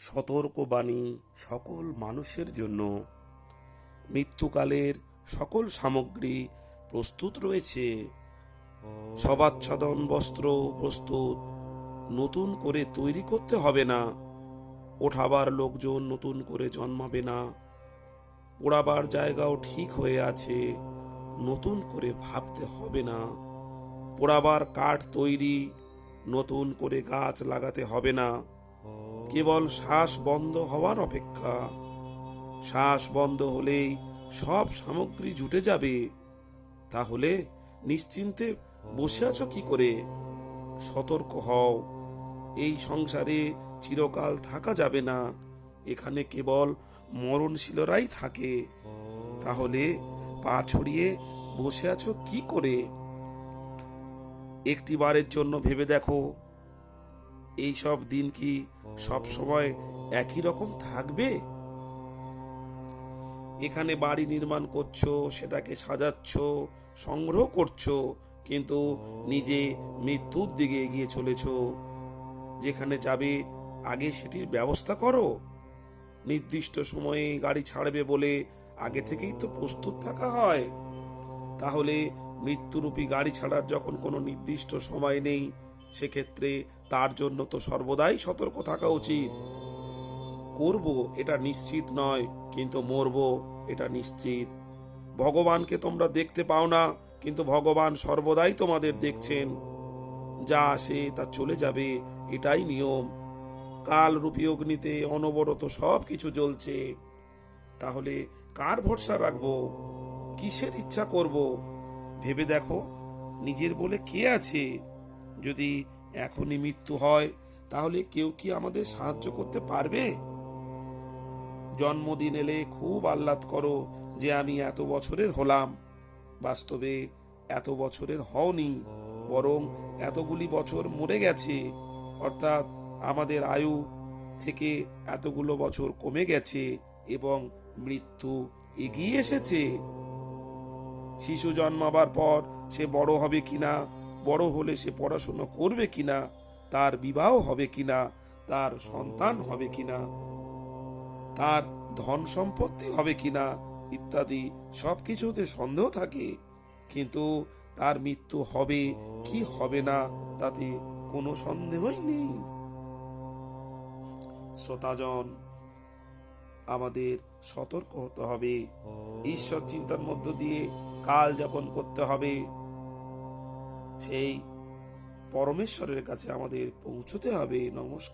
সতর্কবাণী সকল মানুষের জন্য। মৃত্যুকালের সকল সামগ্রী প্রস্তুত রয়েছে। সবাচ্ছাদন বস্ত্র প্রস্তুত, নতুন করে তৈরি করতে হবে না। ওঠাবার লোকজন নতুন করে জন্মাবে না। পোড়াবার জায়গাও ঠিক হয়ে আছে, নতুন করে ভাবতে হবে না। পোড়াবার কাঠ তৈরি, নতুন করে গাছ লাগাতে হবে না। কেবল শ্বাস বন্ধ হওয়ার অপেক্ষা। শ্বাস বন্ধ হলেই সব সামগ্রী জুটে যাবে। তাহলে নিশ্চিন্তে বসে আছো কি করে? সতর্ক হও, এই সংসারে চিরকাল থাকা যাবে না। এখানে কেবল মরণশীলরাই থাকে। তাহলে পা ছড়িয়ে বসে আছো কি করে? একটি বারের জন্য ভেবে দেখো, এই সব দিন কি সব সময় একই রকম থাকবে? এখানে বাড়ি নির্মাণ করছো, সেটাকে সাজাচ্ছ, সংগ্রহ করছো, কিন্তু নিজে মৃত্যুর দিকে এগিয়ে চলেছ। যেখানে যাবে আগে সেটির ব্যবস্থা করো। নির্দিষ্ট সময়ে গাড়ি ছাড়বে বলে আগে থেকেই তো প্রস্তুত থাকা হয়। তাহলে মৃত্যুরূপী গাড়ি ছাড়ার যখন কোনো নির্দিষ্ট সময় নেই, সেক্ষেত্রে তার জন্য তো সর্বদাই সতর্ক থাকা উচিত। করব এটা নিশ্চিত নয়, কিন্তু মরব এটা নিশ্চিত। ভগবানকে তোমরা দেখতে পাও না, কিন্তু ভগবান সর্বদাই তোমাদের দেখছেন। যা আসে তা চলে যাবে, এটাই নিয়ম। কাল রূপী অগ্নিতে অনবরত সব কিছু জ্বলছে। তাহলে কার ভরসা রাখবো? কিসের ইচ্ছা করব? ভেবে দেখো, নিজের বলে কে আছে? যদি এখনই মৃত্যু হয়, তাহলে কেউ কি আমাদের সাহায্য করতে পারবে? জন্মদিন এলে খুব আহ্লাদ করো যে আমি এত বছরের হলাম। বাস্তবে এত বছরের হওনি, বরং এতগুলি বছর মরে গেছে। অর্থাৎ আমাদের আয়ু থেকে এতগুলো বছর কমে গেছে এবং মৃত্যু এগিয়ে এসেছে। শিশু জন্মাবার পর সে বড় হবে কিনা, বড় হলে সে পড়াশোনা করবে কিনা, তার বিবাহ হবে কিনা, তার সন্তান হবে কিনা, তার ধন সম্পত্তি হবে কিনা ইত্যাদি সবকিছুতে সন্দেহ থাকে। কিন্তু তার মৃত্যু হবে কি হবে না তাতে কোনো সন্দেহই নেই। শ্রোতাজন, আমাদের সতর্ক হতে হবে। ঈশ্বর চিন্তার মধ্য দিয়ে কাল যাপন করতে হবে। সেই পরমেশ্বরের কাছে আমাদের পৌঁছতে হবে। নমস্কার।